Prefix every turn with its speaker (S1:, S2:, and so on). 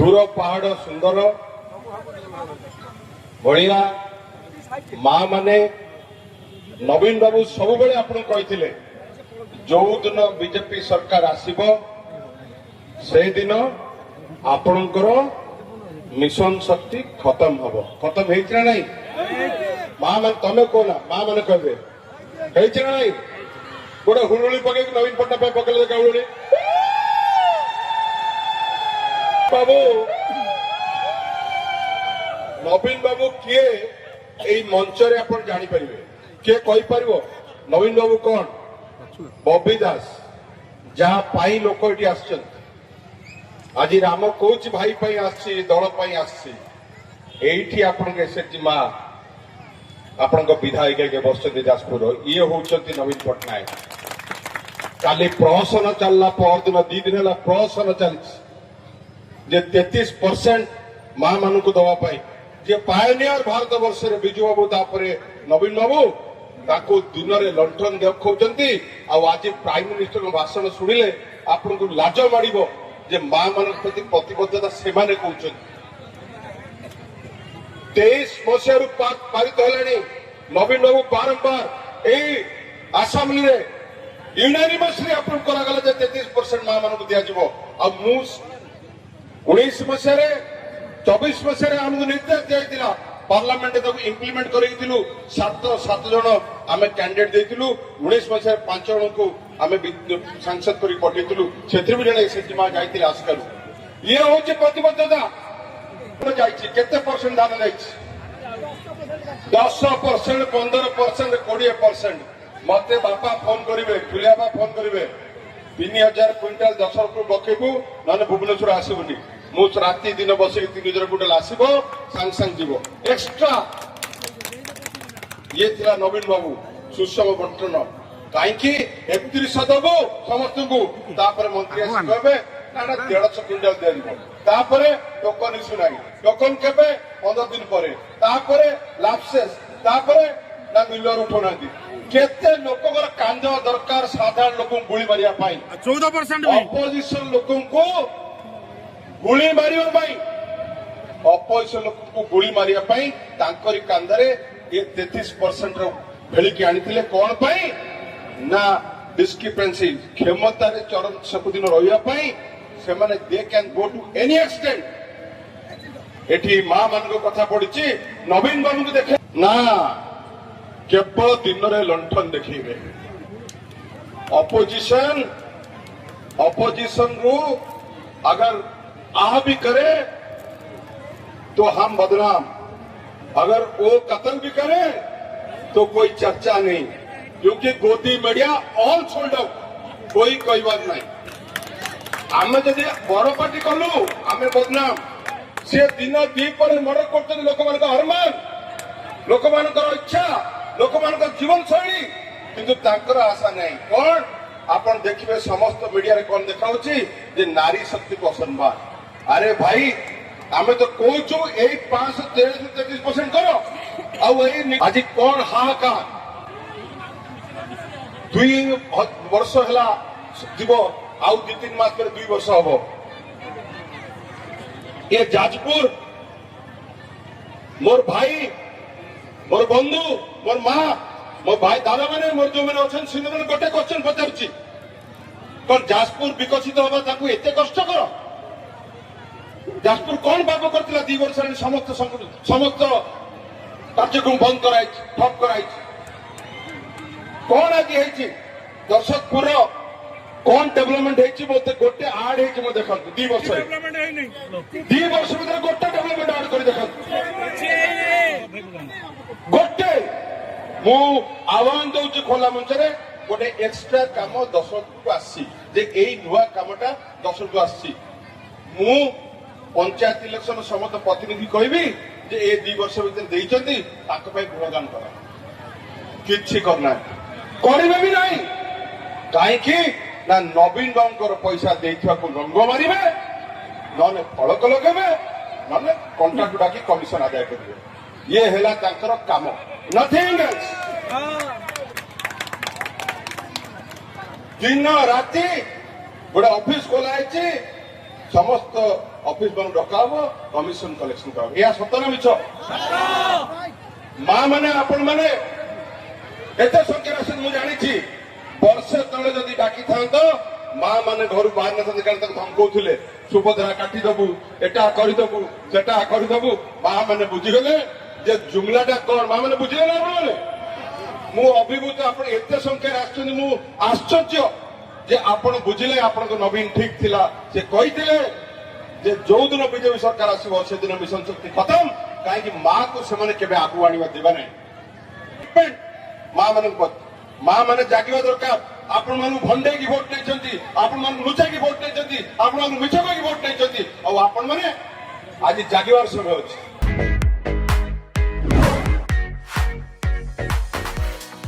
S1: दूर पहाड़ सुंदर बढ़िया माँ माने नवीन बाबू सब बेले आपन कही जो दिन बीजेपी सरकार आसीबो से दिन आपणकर मिशन शक्ति खत्म हम खत्म होना नहीं माँ मान तमें कहना माँ मैंने कहे ना नहीं गोटे हुलुड़ी पकई नवीन पट्टनायक पकड़े देखा हुलुड़ी बाबू नवीन बाबू किए यही मंच आप जापर किए कहीपर नवीन बाबू कौन बबी दास जहाँ लोक ये आस आज राम कौच भाई दल आपण एसएचजी माँ आपण विधायिका बस जाजपुर ये हूँ नवीन पट्टनायक काली प्रहसन चलला परदिन 2 दिन है प्रहसन चली 33% माँ मान को दवाई जे पायनियर भारत वर्ष विजु बाबू तापर नवीन बाबू ताको दिन में लंठन देखते आज प्राइम मिनिस्टर भाषण शुणिले आपन को लाज माड़ जे माँ मान प्रति प्रतिबद्धता से कहते 23 मसीह पारित है नवीन बाबू बारंबार यही आसाम यूनानिमसली अप्रूव करागला 33% माँ मान को दिज्व उन्नीस मसीह 24 मसीह आमको निर्देश दिया पार्लियामेंट इम्प्लीमेंट करूँ 7 जन आम कैंडिडेट देलु 19 मसीह 5 जन को आम सांसद कर पठेलु से भी जन एसएचजी माँ जाते आसकलु ये हूँ प्रतिबद्धता केते परसेंट दान जा 10% 15% 20% मत बापा फोन करेंगे फुलियाबा फोन करेंगे 3000 क्विंटाल 10 रुपये बकेबू ना भुवनेश्वर आसबुनि मुझ राति दिन बस 3000 क्विंटाल आसब सांग सांग जीव एक्सट्रा ये थिला नवीन बाबू सुषम बंटन कहीं 31 दबु समस्त को मंत्री आस कहे ना 150 क्विंटाल दिया टोकन इश्यू ना टोकन के 15 दिन पर लापसेस ना मिलर उठौना केते लोकर कांद दरकार साधारण लोक गुली मारिया 14% अपोजिशन लोक को गुली मारिया अपोजिशन लोक को गुली मारिया कांदरे ये 33% भेलिकी आनी कौन पाई ना डिस्क्रिपेंसी क्षमता चरम सबुदिन रही से माने they can go to any extent एठी माँ मान कथा पड़ी नवीन बाबू को देखे ना केवल दिन रे लंठन देखिए अपोजिशन रू अगर आ भी करे तो हम बदनाम अगर वो कत्ल भी करे तो कोई चर्चा नहीं क्योंकि गोदी मीडिया ऑल सोल्ड आउट कोई बात नहीं आम जदि बड़ पार्टी कलु आम बदनाम से दिन दीपर मर्डर कर लोक मान हरमान लोक मान इच्छा लोक मान जीवन शैली किंतु तांकर आशा नहीं कौन आपन देखिए समस्त मीडिया रे कौन देखा जे नारी शक्ति को असंभार अरे भाई आम तो कहूँ यही 533% करो आज कौन हाहाकार 2 वर्ष है जीव आउ 2-3 मास पर 2 वर्ष हम ये जाजपुर मोर भाई मोर बंधु मोर माँ मोर भाई दादा मैंने मोर जो मैंने अच्छे से गोटे क्वेश्चन पचार कौन जाजपुर विकसित हवा एत कष्ट कर जाजपुर कौन पाप करता 2 वर्ष समस्त कार्यक्रम बंद कराई ठप कराई कौन आज दर्शकपुर कौन डेवलपमेंट होते गोटे आड हो देखा 2 वर्ष 2 वर्ष भर गोटे डेवलपमेंट आड कर देखा गोटे मु आह्वान दौर खोला मंच गोटे एक्सट्रा कम 10 को आसी नुआ कमटा 10 को आसी मु पंचायत इलेक्शन समस्त प्रतिनिधि कहबी जे ए 2 वर्ष भीतर देइचंती ताक पय गुणगान कर किछि करना करिवे भी नहीं काहे कि ना नवीन बाबूर पैसा देइथवा को रंग मारिबे नने फलक लगेबे नने कॉन्ट्रैक्ट डाकी कमिशन आदाय करिवे ये हैला तांकर काम नथिंग एल्स दिन राति गोटे ऑफिस खोला समस्त ଅଫିସ ମାନଙ୍କୁ ଡକା ହବ କମିଶନ କଲେକ୍ସନ କରାହବ। ଏହା ସତ ନା ମିଛ? ମା ମାନେ ଆପଣ ମାନେ ଏତେ ସଂଖ୍ୟାରେ ଆସନ୍ତି ମୁଁ ଜାଣିଛି। ବର୍ଷେ ତଳେ ଯଦି ଡାକିଥାନ୍ତ ମା ମାନେ ଘରୁ ବାହାରି ନଥାନ୍ତେ, କାରଣ ତାକୁ ଧମକଉଥିଲେ ସୁଭଦ୍ରା କାଟିଦବୁ, ଏଟା କରିଦବୁ, ସେଟା କରିଦବୁ। ମା ମାନେ ବୁଝିଗଲେ ଯେ ଜୁମଲାଟା କଣ, ମା ମାନେ ବୁଝିଗଲେ ଆପଣମାନେ। ମୁଁ ଅଭିଭୂତ, ଆପଣ ଏତେ ସଂଖ୍ୟାରେ ଆସିଛନ୍ତି, ମୁଁ ଆଶ୍ଚର୍ଯ୍ୟ ଯେ ଆପଣ ବୁଝିଲେ ଆପଣଙ୍କ ନବୀନ ଠିକ ଥିଲା। ସେ କହିଥିଲେ ଯେ ଯୋଉଦିନ ବିଜେପି ସରକାର ଆସିବ ସେଦିନ ମିଶନ ଶକ୍ତି ଖତମ, କାହିଁକି ମାକୁ ସେମାନେ କେବେ ଆଗକୁ ଆଣିବା ଦେବା ନାହିଁ। ମା ମାନଙ୍କୁ ମା ମାନେ ଜାଗିବା ଦରକାର। ଆପଣ ମାନଙ୍କୁ ଭଣ୍ଡେଇକି ଭୋଟ ନେଇଛନ୍ତି, ଆପଣ ମାନଙ୍କୁ ଲୁଚାଇକି ଭୋଟ ନେଇଛନ୍ତି, ଆପଣ ମାନଙ୍କୁ ମିଛ କହିକି ଭୋଟ ନେଇଛନ୍ତି, ଆଉ ଆପଣ ମାନେ ଆଜି ଜାଗିବାର ସମୟ ଅଛି।